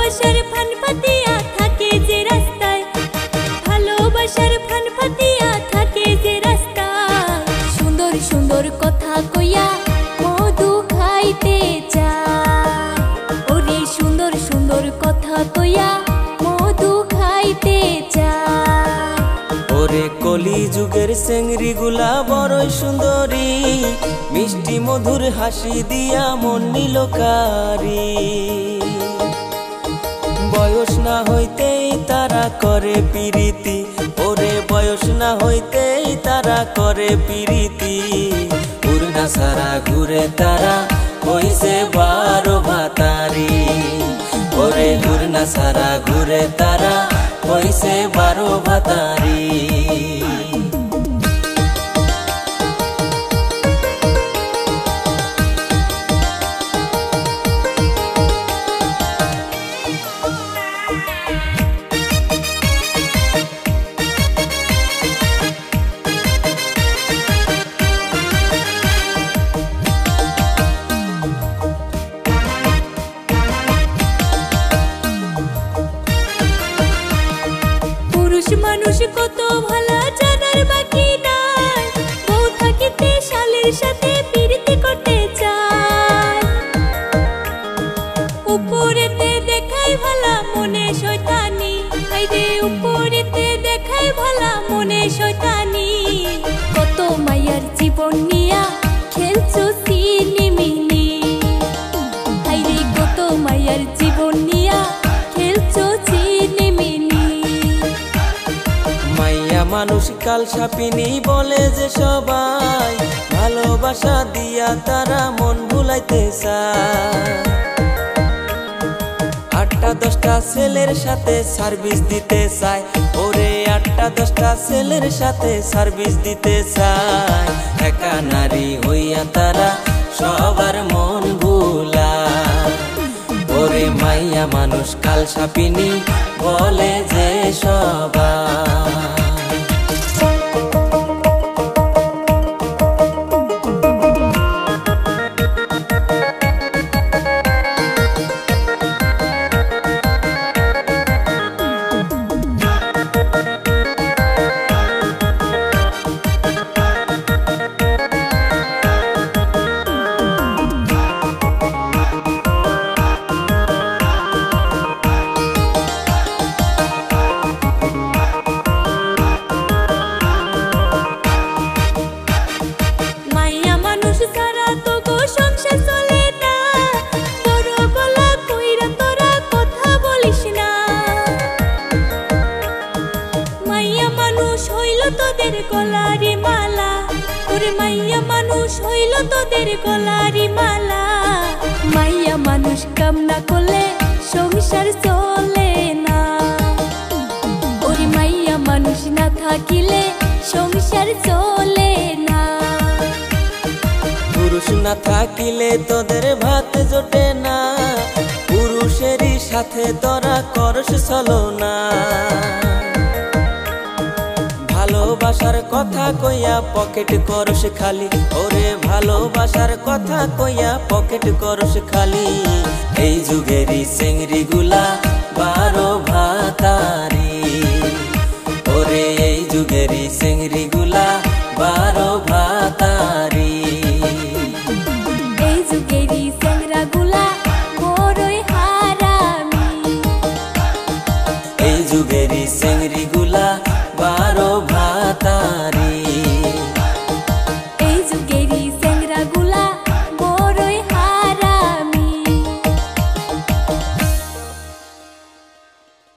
ভালোবাসার ফান পাতিয়া থাকে যে রাস্তায়, ভালোবাসার ফান পাতিয়া থাকে যে রাস্তায়। সুন্দর সুন্দর কথা কইয়া মধু খাইতে চায়, ওরে সুন্দর সুন্দর কথা কইয়া মধু খাইতে চায়। ওরে কলি যুগের চেংড়ি গুলা বড়ই সুন্দরী, মিষ্টি মধুর হাসি দিয়া মন নিল কারি। বয়স না হইতেই তারা করে পিরিতি, ওরে বয়স না হইতেই তারা করে পিরিতি। উড়না সারা ঘুরে তারা হইছে 12 ভাতারি, ওরে উড়না সারা ঘুরে তারা হইছে 12 ভাতারি। মানুষ কত ভালো জানার বাকি নাই, বউ থাকিতে শালের সাথে প্রীতি করতে চায়। উপরেতে দেখাই ভালা মনে শয়তানি, হাইরে উপরেতে দেখাই ভালা মনে শয়তানি। কত মায়ার জীবন নিয়া খেলছো সিনিমিনি, হাইরে কত মায়ার জীবন নিয়া খেলছো সিনিমিনি। মাইয়া মানুষ কাল সাপিনী বলে যে সবাই, ভালোবাসা দিয়া তারা মন ভুলাইতে চায়। 8টা 10টা ছেলের সাথে সার্ভিস দিতে চায়, ওরে 8টা 10টা ছেলের সাথে সার্ভিস দিতে চায়। একা নারী হইয়া তারা সবার মন ভুলায়, ওরে মাইয়া মানুষ কাল সাপিনী বলে যে সবাই। তোদের গলারি মালা, ওরে মাইয়া মানুষ হইল তোদের গলারি মালা। মাইয়া মানুষ কাম না করলে সংসার চলে না, ওরে মাইয়া মানুষ না থাকিলে সংসার চলে না। পুরুষ না থাকিলে তোদের ভাত জোটে না, পুরুষেরই সাথে তোরা করস ছলনা। ভালোবাসার কথা কইয়া পকেট করস খালি, ওরে ভালোবাসার কথা কইয়া পকেট করস খালি। এই যুগেরই চেংড়ি গুলা